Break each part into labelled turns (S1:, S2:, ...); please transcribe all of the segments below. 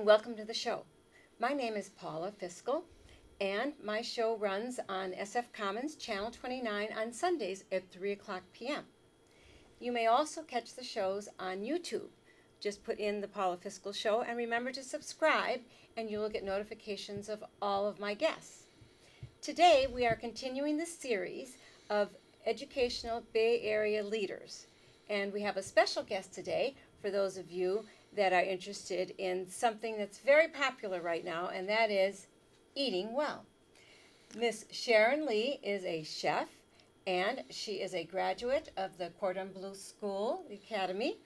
S1: welcome to the show. My name is Paula Fiscal, and my show runs on SF Commons Channel 29 on Sundays at 3 o'clock p.m. You may also catch the shows on YouTube. Just put in the Paula Fiscal Show and remember to subscribe, and you will get notifications of all of my guests. Today, we are continuing the series of educational Bay Area leaders, and we have a special guest today for those of you that are interested in something that's very popular right now, and that is eating well. Miss Sharon Lee is a chef, and she is a graduate of the Cordon Bleu School Academy.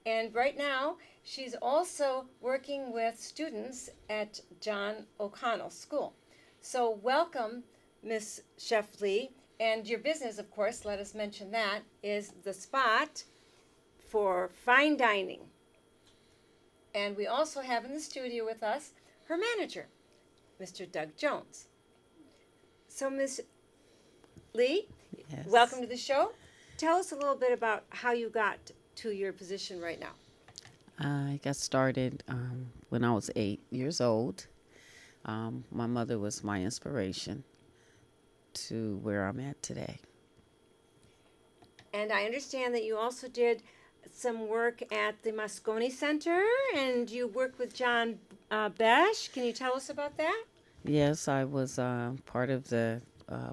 S1: And right now, she's also working with students at John O'Connell School. So welcome, Miss Chef Lee. And your business, of course, let us mention that, is the spot for fine dining. And we also have in the studio with us her manager, Mr. Doug Jones. So, Miss Lee,
S2: Yes.
S1: welcome to the show. Tell us a little bit about how you got to your position right now.
S2: I got started when I was 8 years old. My mother was my inspiration to where I'm at today.
S1: And I understand that you also did some work at the Moscone Center, and you worked with John Besh. Can you tell us about that?
S2: Yes, I was part of the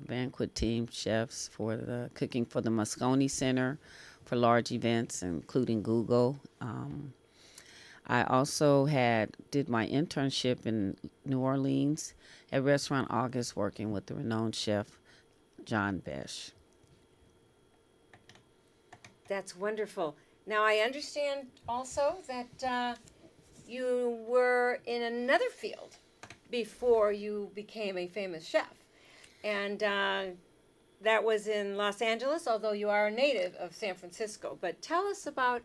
S2: banquet team chefs for the cooking for the Moscone Center for large events, including Google. I also did my internship in New Orleans at Restaurant August, working with the renowned chef John Besh.
S1: That's wonderful. Now, I understand also that you were in another field before you became a famous chef. And that was in Los Angeles, although you are a native of San Francisco. But tell us about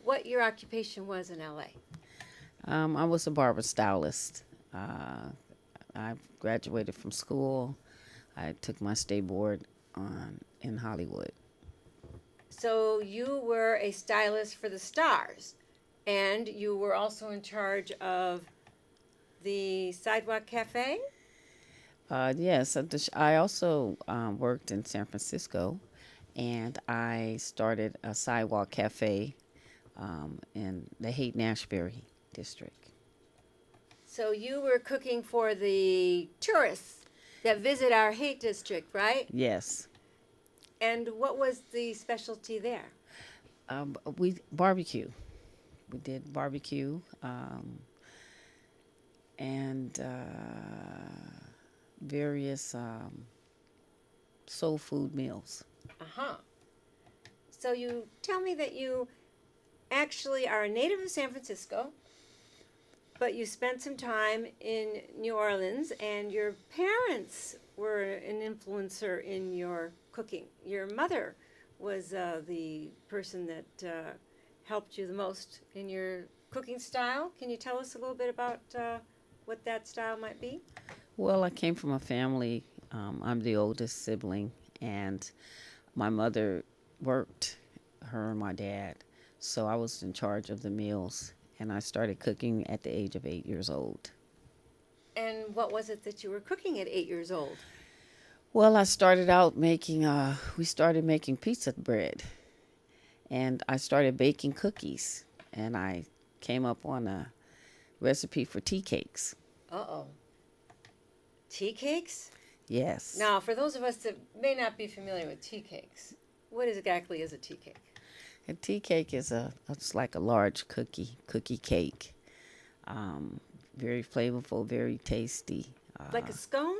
S1: what your occupation was in L.A.
S2: I was a barber stylist. I graduated from school. I took my stay board in Hollywood.
S1: So you were a stylist for the stars, and you were also in charge of the Sidewalk Cafe?
S2: Yes, I also worked in San Francisco, and I started a sidewalk cafe in the Haight-Ashbury district.
S1: So you were cooking for the tourists that visit our Haight district, right?
S2: Yes.
S1: And what was the specialty there?
S2: We barbecue. We did barbecue and various soul food meals.
S1: Uh-huh. So you tell me that you actually are a native of San Francisco, but you spent some time in New Orleans, and your parents were an influencer in your cooking. Your mother was the person that helped you the most in your cooking style. Can you tell us a little bit about what that style might be?
S2: Well, I came from a family. I'm the oldest sibling, and my mother worked, her and my dad. So I was in charge of the meals, and I started cooking at the age of 8 years old.
S1: And what was it that you were cooking at 8 years old?
S2: Well, I started out we started making pizza bread, and I started baking cookies, and I came up on a recipe for tea cakes.
S1: Uh-oh. Tea cakes?
S2: Yes.
S1: Now, for those of us that may not be familiar with tea cakes, what exactly is a tea cake?
S2: A tea cake is it's like a large cookie cake. Very flavorful, very tasty.
S1: Like a scone?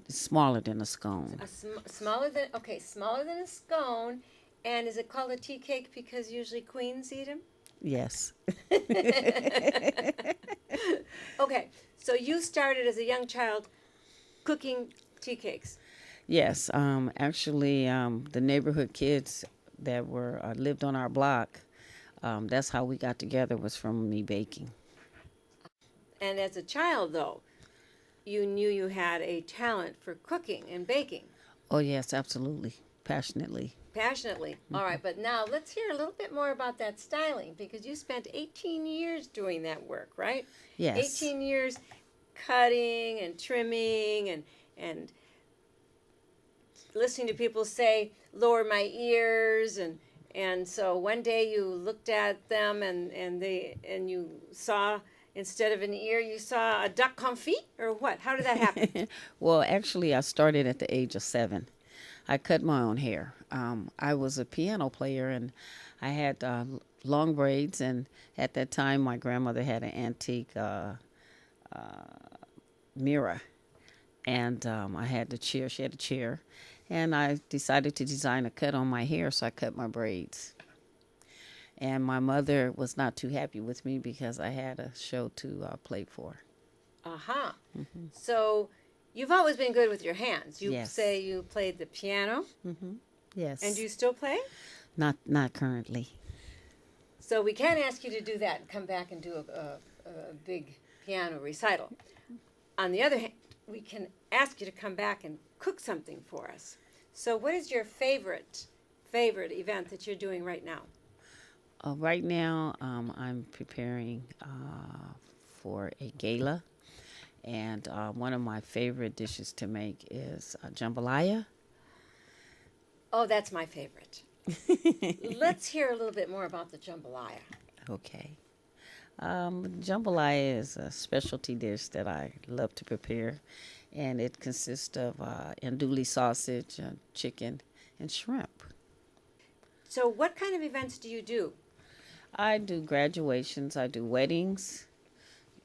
S2: Smaller than a scone.
S1: Smaller than a scone. And is it called a tea cake because usually queens eat them?
S2: Yes.
S1: Okay, so you started as a young child cooking tea cakes.
S2: Yes. Actually, the neighborhood kids that lived on our block, that's how we got together, was from me baking.
S1: And as a child, though, you knew you had a talent for cooking and baking.
S2: Oh, yes, absolutely. passionately.
S1: Passionately. All right, but now let's hear a little bit more about that styling, because you spent 18 years doing that work, right?
S2: Yes.
S1: 18 years cutting and trimming and listening to people say, lower my ears, and so one day you looked at them and you saw, instead of an ear, you saw a duck confit, or what? How did that happen?
S2: Well, actually, I started at the age of 7. I cut my own hair. I was a piano player, and I had long braids, and at that time, my grandmother had an antique mirror, and I had the chair. She had a chair, and I decided to design a cut on my hair, so I cut my braids. And my mother was not too happy with me because I had a show to play for.
S1: Uh-huh. Mm-hmm. So you've always been good with your hands. You
S2: Yes.
S1: say you played the piano.
S2: Mm-hmm. Yes.
S1: And do you still play?
S2: Not currently.
S1: So we can't ask you to do that and come back and do a big piano recital. On the other hand, we can ask you to come back and cook something for us. So what is your favorite event that you're doing right now?
S2: Right now, I'm preparing for a gala, and one of my favorite dishes to make is jambalaya.
S1: Oh, that's my favorite. Let's hear a little bit more about the jambalaya.
S2: Okay. Jambalaya is a specialty dish that I love to prepare, and it consists of andouille sausage, chicken, and shrimp.
S1: So what kind of events do you do?
S2: I do graduations, I do weddings,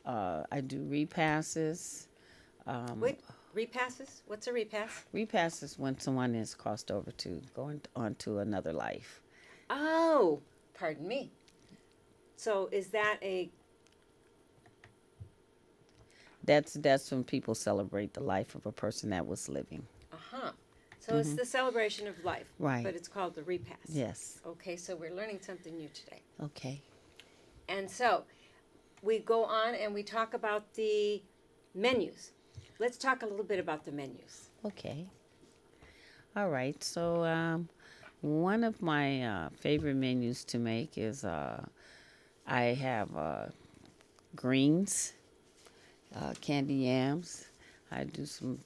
S2: I do repasses.
S1: Wait, repasses? What's a repass?
S2: Repass is when someone is crossed over to going on to another life.
S1: Oh, pardon me. So is that
S2: That's when people celebrate the life of a person that was living.
S1: Uh-huh. So it's the celebration of life.
S2: Right.
S1: But it's called the repass.
S2: Yes.
S1: Okay, so we're learning something new today.
S2: Okay.
S1: And so we go on and we talk about the menus. Let's talk a little bit about the menus.
S2: Okay. All right. So one of my favorite menus to make is I have greens, candy yams. I do some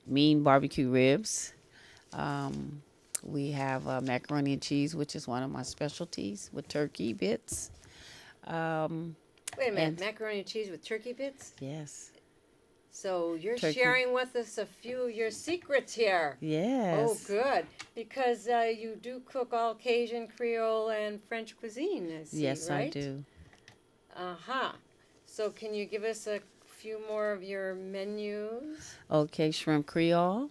S2: mean barbecue ribs. We have macaroni and cheese, which is one of my specialties, with turkey bits.
S1: Wait a minute, macaroni and cheese with turkey bits?
S2: Yes.
S1: So you're
S2: Turkey.
S1: sharing with us a few of your secrets here.
S2: Yes.
S1: Oh, good. Because you do cook all Cajun, Creole, and French cuisine, I see,
S2: Yes,
S1: right?
S2: I do.
S1: Uh-huh. So can you give us a few more of your menus?
S2: Okay, shrimp Creole.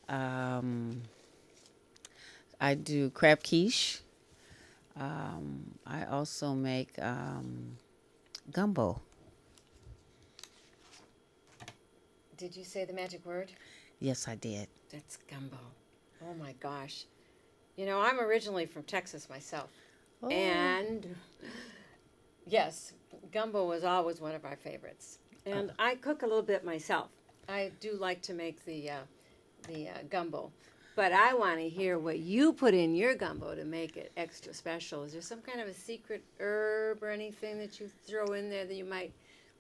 S2: I do crab quiche. I also make gumbo.
S1: Did you say the magic word?
S2: Yes, I did.
S1: That's gumbo. Oh my gosh. You know, I'm originally from Texas myself.
S2: Oh.
S1: And yes, gumbo was always one of our favorites. And I cook a little bit myself. I do like to make the gumbo. But I want to hear what you put in your gumbo to make it extra special. Is there some kind of a secret herb or anything that you throw in there that you might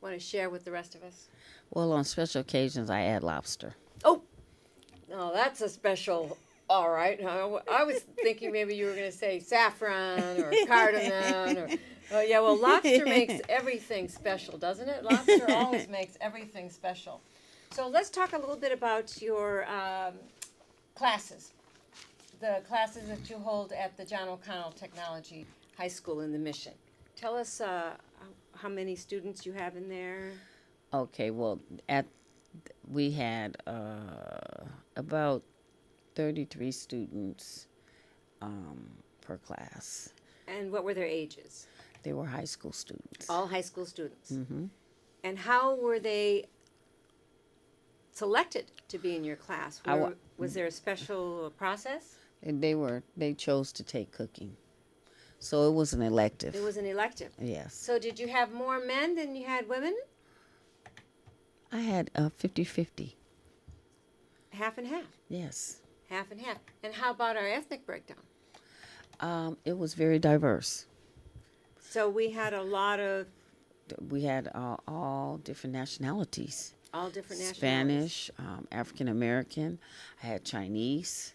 S1: want to share with the rest of us?
S2: Well, on special occasions, I add lobster.
S1: Oh, no, that's a special. All right. I was thinking maybe you were going to say saffron or cardamom or. Oh yeah, well, lobster makes everything special, doesn't it? Lobster always makes everything special. So let's talk a little bit about your classes, the classes that you hold at the John O'Connell Technology High School in the Mission. Tell us how many students you have in there.
S2: Okay, well, we had about 33 students per class.
S1: And what were their ages?
S2: They were high school students.
S1: All high school students.
S2: Mm-hmm.
S1: And how were they selected to be in your class? Was there a special process?
S2: And they chose to take cooking. So it was an elective.
S1: It was an elective.
S2: Yes.
S1: So did you have more men than you had women?
S2: I had 50-50.
S1: Half and half.
S2: Yes.
S1: Half and half. And how about our ethnic breakdown?
S2: It was very diverse.
S1: So we had a lot of
S2: We had all different nationalities.
S1: all different nationalities.
S2: Spanish, African American. I had Chinese.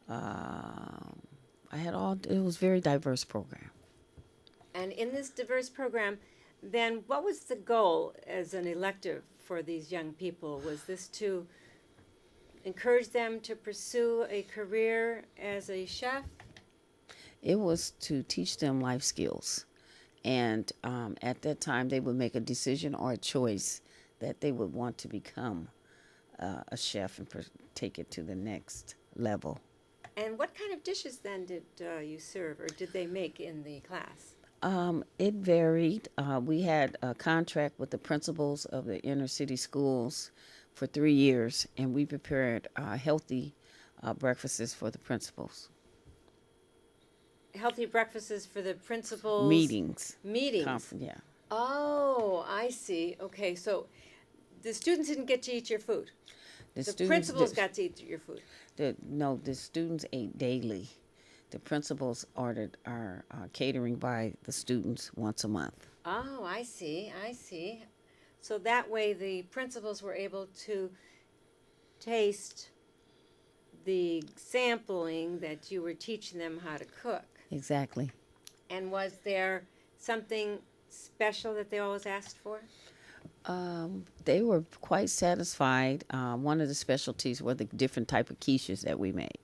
S2: I had all. It was a very diverse program.
S1: And in this diverse program, then what was the goal as an elective for these young people? Was this to encourage them to pursue a career as a chef?
S2: It was to teach them life skills. And at that time, they would make a decision or a choice that they would want to become a chef and take it to the next level.
S1: And what kind of dishes then did you serve or did they make in the class?
S2: It varied. We had a contract with the principals of the inner city schools for 3 years, and we prepared healthy breakfasts for the principals.
S1: Healthy breakfasts for the principals?
S2: Meetings.
S1: Meetings?
S2: Yeah.
S1: Oh, I see. Okay, so the students didn't get to eat your food. The principals got to eat your food.
S2: No, the students ate daily. The principals ordered our catering by the students once a month.
S1: Oh, I see. I see. So that way the principals were able to taste the sampling that you were teaching them how to cook.
S2: Exactly.
S1: And was there something special that they always asked for?
S2: They were quite satisfied. One of the specialties were the different type of quiches that we made.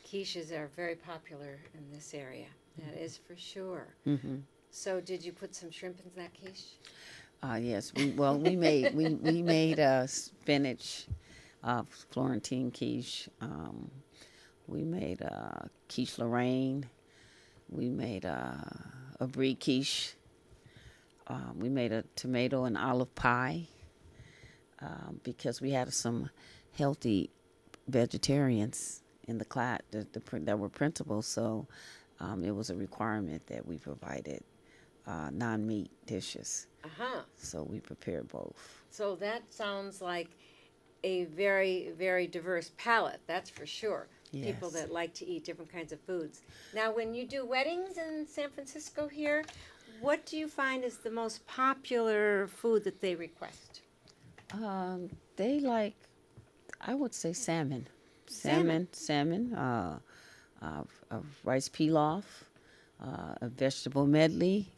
S1: Quiches are very popular in this area. That is for sure.
S2: Mm-hmm.
S1: So did you put some shrimp in that quiche?
S2: Yes. We made spinach, Florentine quiche. We made quiche Lorraine. We made a brie quiche. We made a tomato and olive pie because we had some healthy vegetarians in the class that were principals. So it was a requirement that we provided non-meat dishes.
S1: Uh-huh.
S2: So we prepared both.
S1: So that sounds like a very, very diverse palate, that's for sure.
S2: Yes.
S1: People that like to eat different kinds of foods. Now, when you do weddings in San Francisco here, what do you find is the most popular food that they request?
S2: They like, I would say salmon. A rice pilaf, a vegetable medley,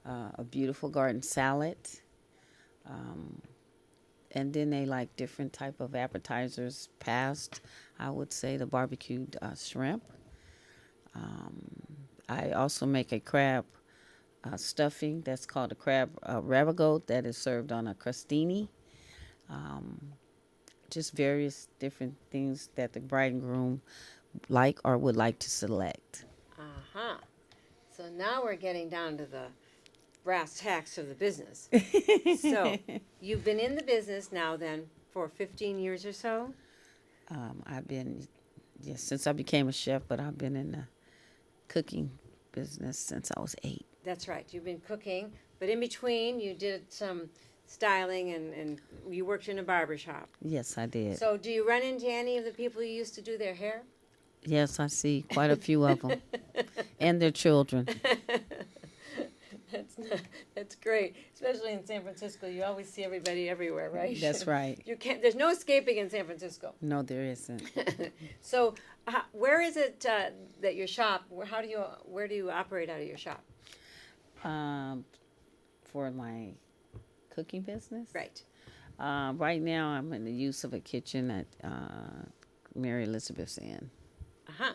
S2: a beautiful garden salad. And then they like different type of appetizers past, I would say, the barbecued shrimp. I also make a crab stuffing that's called a crab ravigote that is served on a crostini. Just various different things that the bride and groom like or would like to select.
S1: Uh-huh. So now we're getting down to the brass tacks of the business. So you've been in the business now then for 15 years or so?
S2: I've been, since I became a chef, but I've been in the cooking business since I was 8.
S1: That's right. You've been cooking, but in between you did some styling and you worked in a barber shop.
S2: Yes, I did.
S1: So do you run into any of the people you used to do their hair?
S2: Yes, I see quite a few of them. And their children.
S1: That's great, especially in San Francisco. You always see everybody everywhere, right?
S2: That's right.
S1: You can't. There's no escaping in San Francisco.
S2: No, there isn't.
S1: So, where is it that your shop? Where do you operate out of your shop?
S2: For my cooking business,
S1: Right.
S2: Right now, I'm in the use of a kitchen at Mary Elizabeth's Inn.
S1: Uh-huh.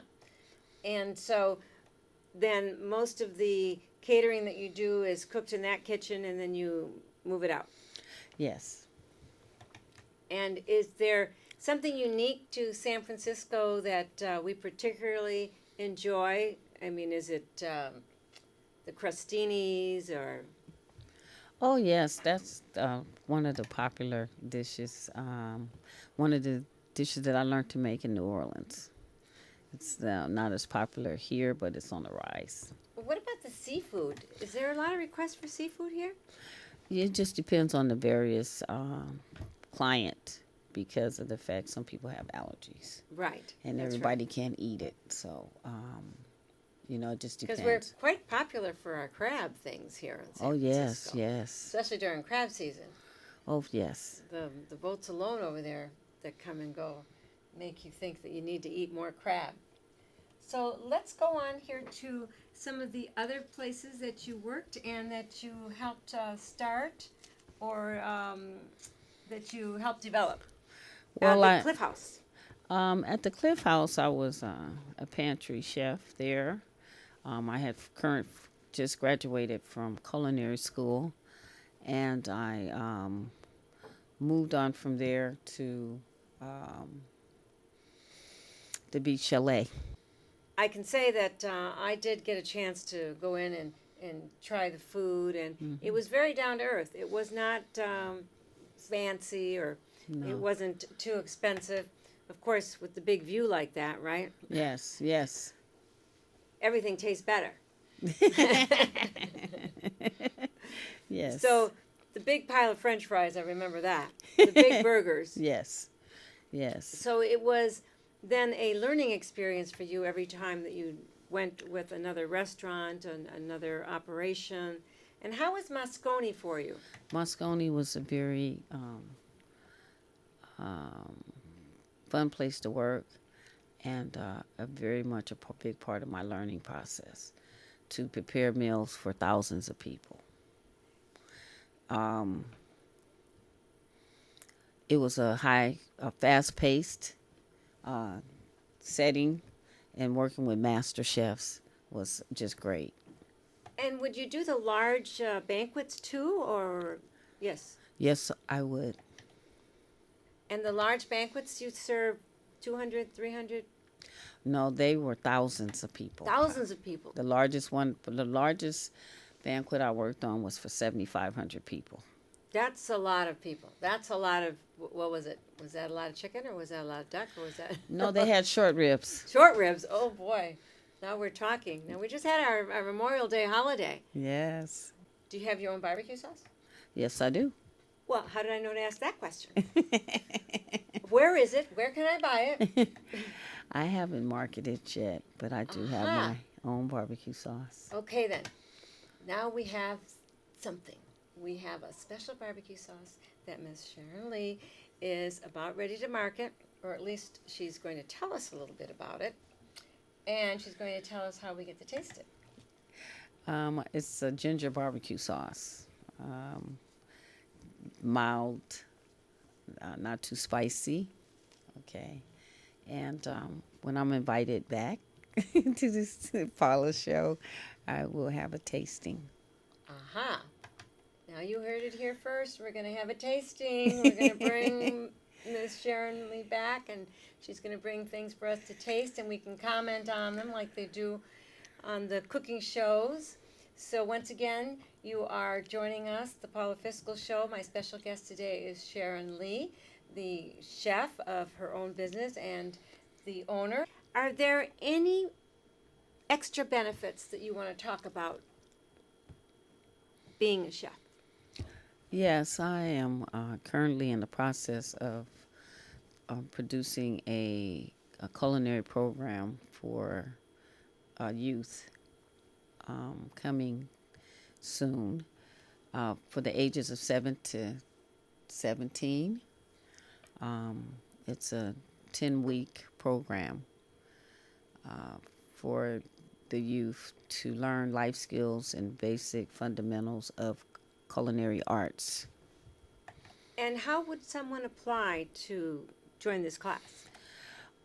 S1: And so, then most of the catering that you do is cooked in that kitchen, and then you move it out.
S2: Yes.
S1: And is there something unique to San Francisco that we particularly enjoy? I mean, is it the crostinis or?
S2: Oh, yes, that's one of the popular dishes. One of the dishes that I learned to make in New Orleans. It's not as popular here, but it's on the rise.
S1: What about the seafood? Is there a lot of requests for seafood here?
S2: It just depends on the various client because of the fact some people have allergies.
S1: Right.
S2: And
S1: that's
S2: everybody can't eat it. So, it just depends.
S1: Because we're quite popular for our crab things here in San Francisco.
S2: Yes.
S1: Especially during crab season.
S2: Oh, yes.
S1: The boats alone over there that come and go make you think that you need to eat more crab. So let's go on here to some of the other places that you worked and that you helped start or that you helped develop.
S2: Well,
S1: the Cliff House.
S2: At the Cliff House, I was a pantry chef there. I had just graduated from culinary school, and I moved on from there to the Beach Chalet.
S1: I can say that I did get a chance to go in and try the food, and it was very down to earth. It was not fancy or it wasn't too expensive. Of course, with the big view like that, right?
S2: Yes.
S1: Everything tastes better.
S2: Yes.
S1: So the big pile of French fries, I remember that. The big burgers.
S2: Yes.
S1: So it was then a learning experience for you every time that you went with another restaurant and another operation. And how was Moscone for you?
S2: Moscone was a very fun place to work, and a very much a big part of my learning process to prepare meals for thousands of people. It was a fast-paced setting, and working with master chefs was just great.
S1: And would you do the large banquets too, or yes?
S2: Yes, I would.
S1: And the large banquets, you serve 200, 300?
S2: No, they were thousands of people.
S1: Thousands of people.
S2: The largest banquet I worked on was for 7,500 people.
S1: That's a lot of people. That's a lot of, what was it? Was that a lot of chicken, or was that a lot of duck, or was that?
S2: No, they had short ribs.
S1: Short ribs. Oh boy. Now we're talking. Now we just had our Memorial Day holiday.
S2: Yes.
S1: Do you have your own barbecue sauce?
S2: Yes, I do.
S1: Well, how did I know to ask that question? Where is it? Where can I buy it?
S2: I haven't marketed yet, but I do have my own barbecue sauce.
S1: Okay, then. Now we have something. We have a special barbecue sauce that Miss Sharon Lee is about ready to market, or at least she's going to tell us a little bit about it. And she's going to tell us how we get to taste it.
S2: It's a ginger barbecue sauce. Mild, not too spicy. Okay. And when I'm invited back to this Paula show, I will have a tasting.
S1: Aha. Now you heard it here first. We're going to have a tasting. We're going to bring Miss Sharon Lee back, and she's going to bring things for us to taste, and we can comment on them like they do on the cooking shows. So once again, you are joining us, the Paula Fiscal Show. My special guest today is Sharon Lee, the chef of her own business and the owner. Are there any extra benefits that you want to talk about being a chef?
S2: Yes, I am currently in the process of producing a culinary program for youth coming soon for the ages of 7 to 17. It's a 10-week program for the youth to learn life skills and basic fundamentals of culinary arts.
S1: And how would someone apply to join this class?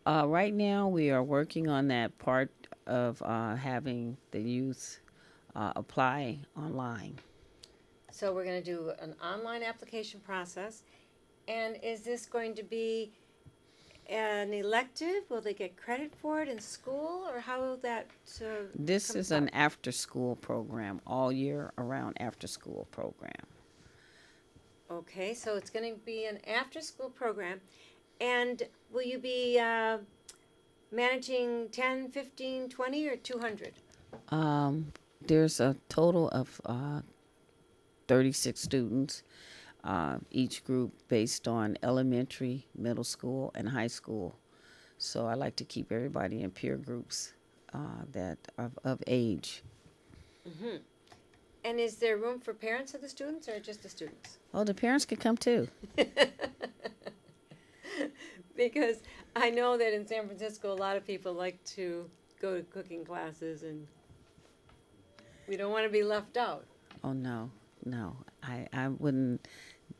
S2: Right now, we are working on that part of having the youth apply online.
S1: So we're going to do an online application process. And is this going to be an elective? Will they get credit for it in school, or how will that
S2: This is an after-school program, all year around after-school program.
S1: Okay, so it's going to be an after-school program. And will you be managing 10, 15, 20, or 200?
S2: There's a total of 36 students. each group based on elementary, middle school, and high school. So I like to keep everybody in peer groups that are of age.
S1: Mm-hmm. And is there room for parents of the students or just the students?
S2: Oh, the parents can come too.
S1: Because I know that in San Francisco, a lot of people like to go to cooking classes, and we don't want to be left out.
S2: Oh, no. I wouldn't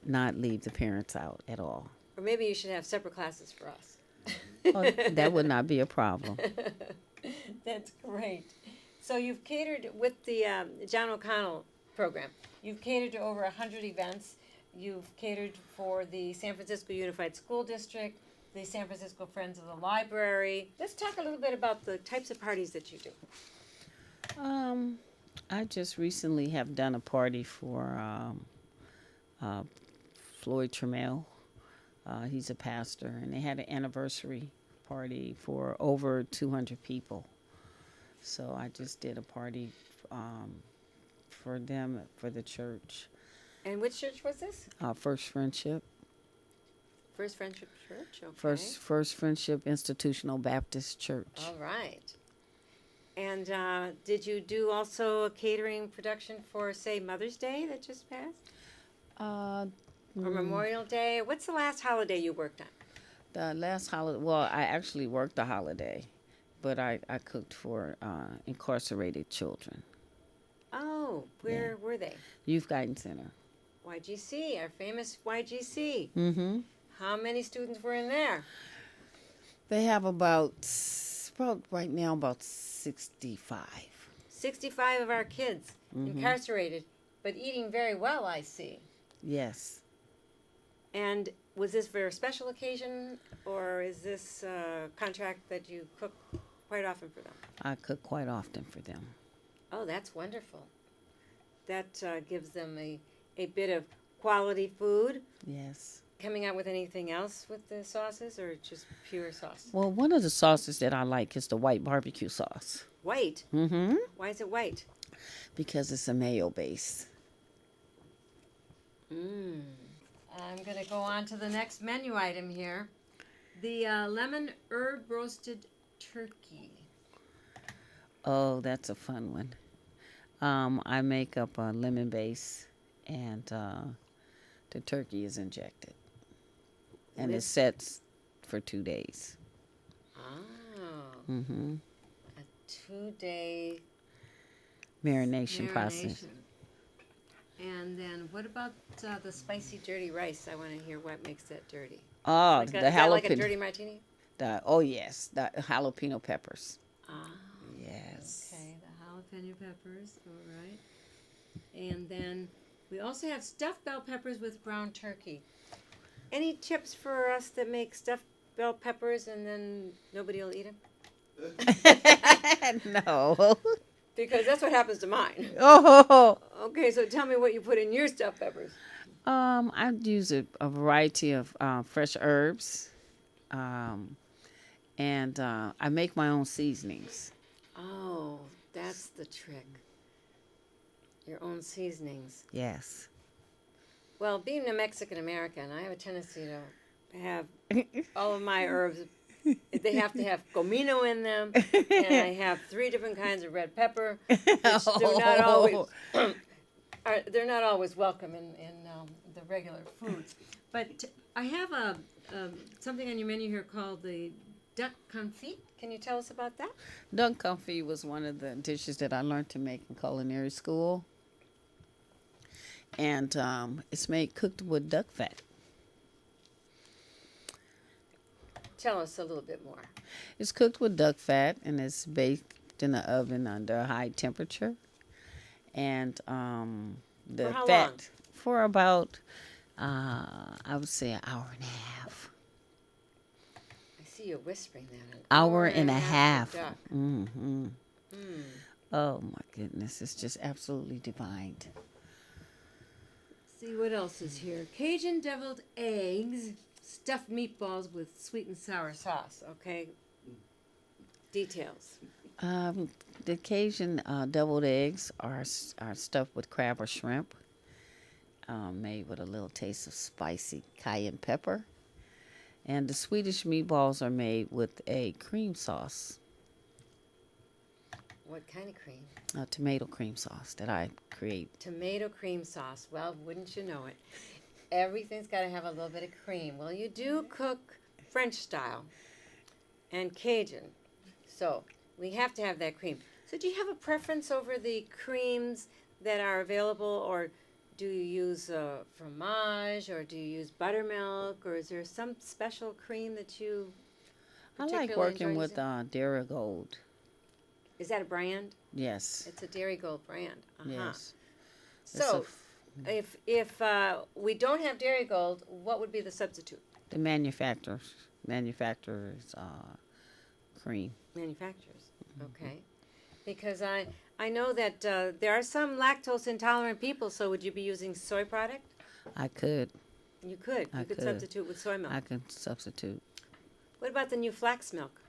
S2: not leave the parents out at all.
S1: Or maybe you should have separate classes for us.
S2: Oh, that would not be a problem.
S1: That's great. So you've catered with the John O'Connell program. You've catered to over 100 events. You've catered for the San Francisco Unified School District, the San Francisco Friends of the Library. Let's talk a little bit about the types of parties that you do.
S2: I just recently have done a party for Floyd Trammell. He's a pastor, and they had an anniversary party for over 200 people. So I just did a party for them, for the church.
S1: And which church was this?
S2: First Friendship.
S1: First Friendship Church, okay.
S2: First Friendship Institutional Baptist Church.
S1: All right. And did you do also a catering production for, say, Mother's Day that just passed? Or Memorial Day? What's the last holiday you worked on?
S2: The last holiday, well, I actually worked the holiday, but I cooked for incarcerated children.
S1: Oh, where were they?
S2: Youth Guidance Center.
S1: YGC, our famous YGC.
S2: Mm-hmm.
S1: How many students were in there?
S2: They have about right now, about 65.
S1: 65 of our kids incarcerated, but eating very well, I see.
S2: Yes.
S1: And was this for a special occasion, or is this a contract that you cook quite often for them?
S2: I cook quite often for them.
S1: Oh, that's wonderful. That gives them a bit of quality food.
S2: Yes.
S1: Coming out with anything else with the sauces, or just pure sauce?
S2: Well, one of the sauces that I like is the white barbecue sauce.
S1: White?
S2: Mm-hmm.
S1: Why is it white?
S2: Because it's a mayo base.
S1: I'm going to go on to the next menu item here. The lemon herb roasted turkey.
S2: Oh, that's a fun one. I make up a lemon base, and the turkey is injected. And it sets for 2 days.
S1: Oh.
S2: Mm-hmm.
S1: A 2-day
S2: Marination process.
S1: And then what about the spicy dirty rice? I want to hear what makes that dirty.
S2: Oh,
S1: Like
S2: the
S1: is that
S2: jalapeno.
S1: like a dirty martini?
S2: Yes, the jalapeno peppers.
S1: Ah.
S2: Yes.
S1: Okay, the jalapeno peppers. All right. And then we also have stuffed bell peppers with ground turkey. Any tips for us that make stuffed bell peppers and then nobody will eat them?
S2: No.
S1: Because that's what happens to mine.
S2: Oh.
S1: Okay, so tell me what you put in your stuffed peppers.
S2: I use a variety of fresh herbs, and I make my own seasonings.
S1: Oh, that's the trick. Your own seasonings.
S2: Yes.
S1: Well, being a Mexican American, I have a tendency to have all of my herbs. They have to have comino in them, and I have 3 different kinds of red pepper, which they're not always welcome in the regular foods. But I have something on your menu here called the duck confit. Can you tell us about that?
S2: Duck confit was one of the dishes that I learned to make in culinary school. And it's cooked with duck fat.
S1: Tell us a little bit more.
S2: It's cooked with duck fat, and it's baked in the oven under a high temperature. And the
S1: For how
S2: fat
S1: long?
S2: for about, I would say, an hour and a half.
S1: I see you whispering that.
S2: Hour and a half.
S1: for duck.
S2: Mm-hmm. Oh my goodness, it's just absolutely divine.
S1: See what else is here. Cajun deviled eggs, stuffed meatballs with sweet and sour sauce. Okay. Details.
S2: The Cajun deviled eggs are stuffed with crab or shrimp, made with a little taste of spicy cayenne pepper. And the Swedish meatballs are made with a cream sauce,
S1: What kind of cream?
S2: a tomato cream sauce that I create.
S1: Tomato cream sauce. Well, wouldn't you know it? Everything's got to have a little bit of cream. Well, you do cook French style and Cajun, so we have to have that cream. So do you have a preference over the creams that are available, or do you use fromage, or do you use buttermilk, or is there some special cream that you
S2: I like
S1: particularly
S2: working
S1: enjoy
S2: with
S1: using?
S2: Dairy Gold.
S1: Is that a brand?
S2: Yes.
S1: It's a Dairy Gold brand.
S2: Yes.
S1: So, if we don't have Dairy Gold, what would be the substitute?
S2: The manufacturer's cream.
S1: Manufacturers. Okay. Because I know that there are some lactose intolerant people. So would you be using soy product?
S2: I could.
S1: You could. You could substitute with soy milk.
S2: I can substitute.
S1: What about the new flax milk?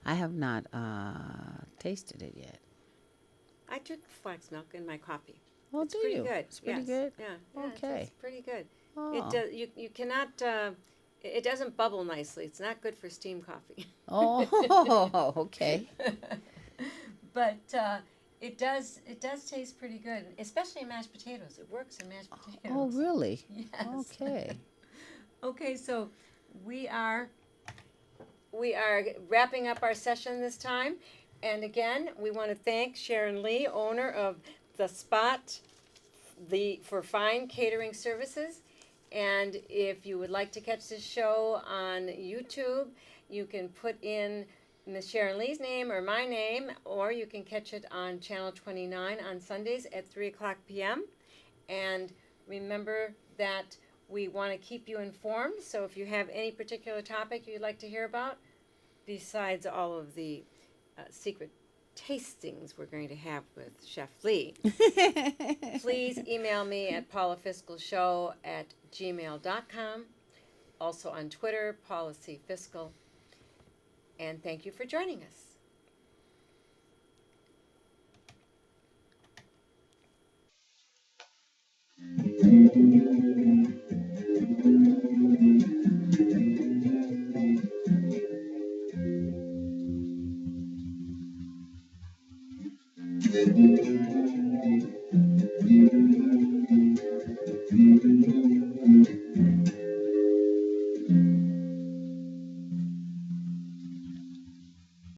S2: I have not tasted it yet.
S1: I drink flax milk in my coffee.
S2: Oh,
S1: It's
S2: do
S1: pretty
S2: you?
S1: good.
S2: It's pretty
S1: Yes.
S2: good.
S1: Yeah.
S2: Okay.
S1: It's pretty good.
S2: Oh.
S1: It does. You cannot. It doesn't bubble nicely. It's not good for steamed coffee.
S2: Oh, okay.
S1: But it does taste pretty good, especially in mashed potatoes. It works in mashed potatoes.
S2: Oh, really?
S1: Yes.
S2: Okay.
S1: Okay, so we are wrapping up our session this time, and again, we want to thank Sharon Lee, owner of the Spot, for Fine Catering Services. And if you would like to catch this show on YouTube, you can put in Miss Sharon Lee's name or my name, or you can catch it on Channel 29 on Sundays at 3 o'clock p.m. And remember that we want to keep you informed, so if you have any particular topic you'd like to hear about, besides all of the secret tastings we're going to have with Chef Lee, please email me at paulafiscalshow@gmail.com, also on Twitter, Paula C. Fiscal. And thank you for joining us.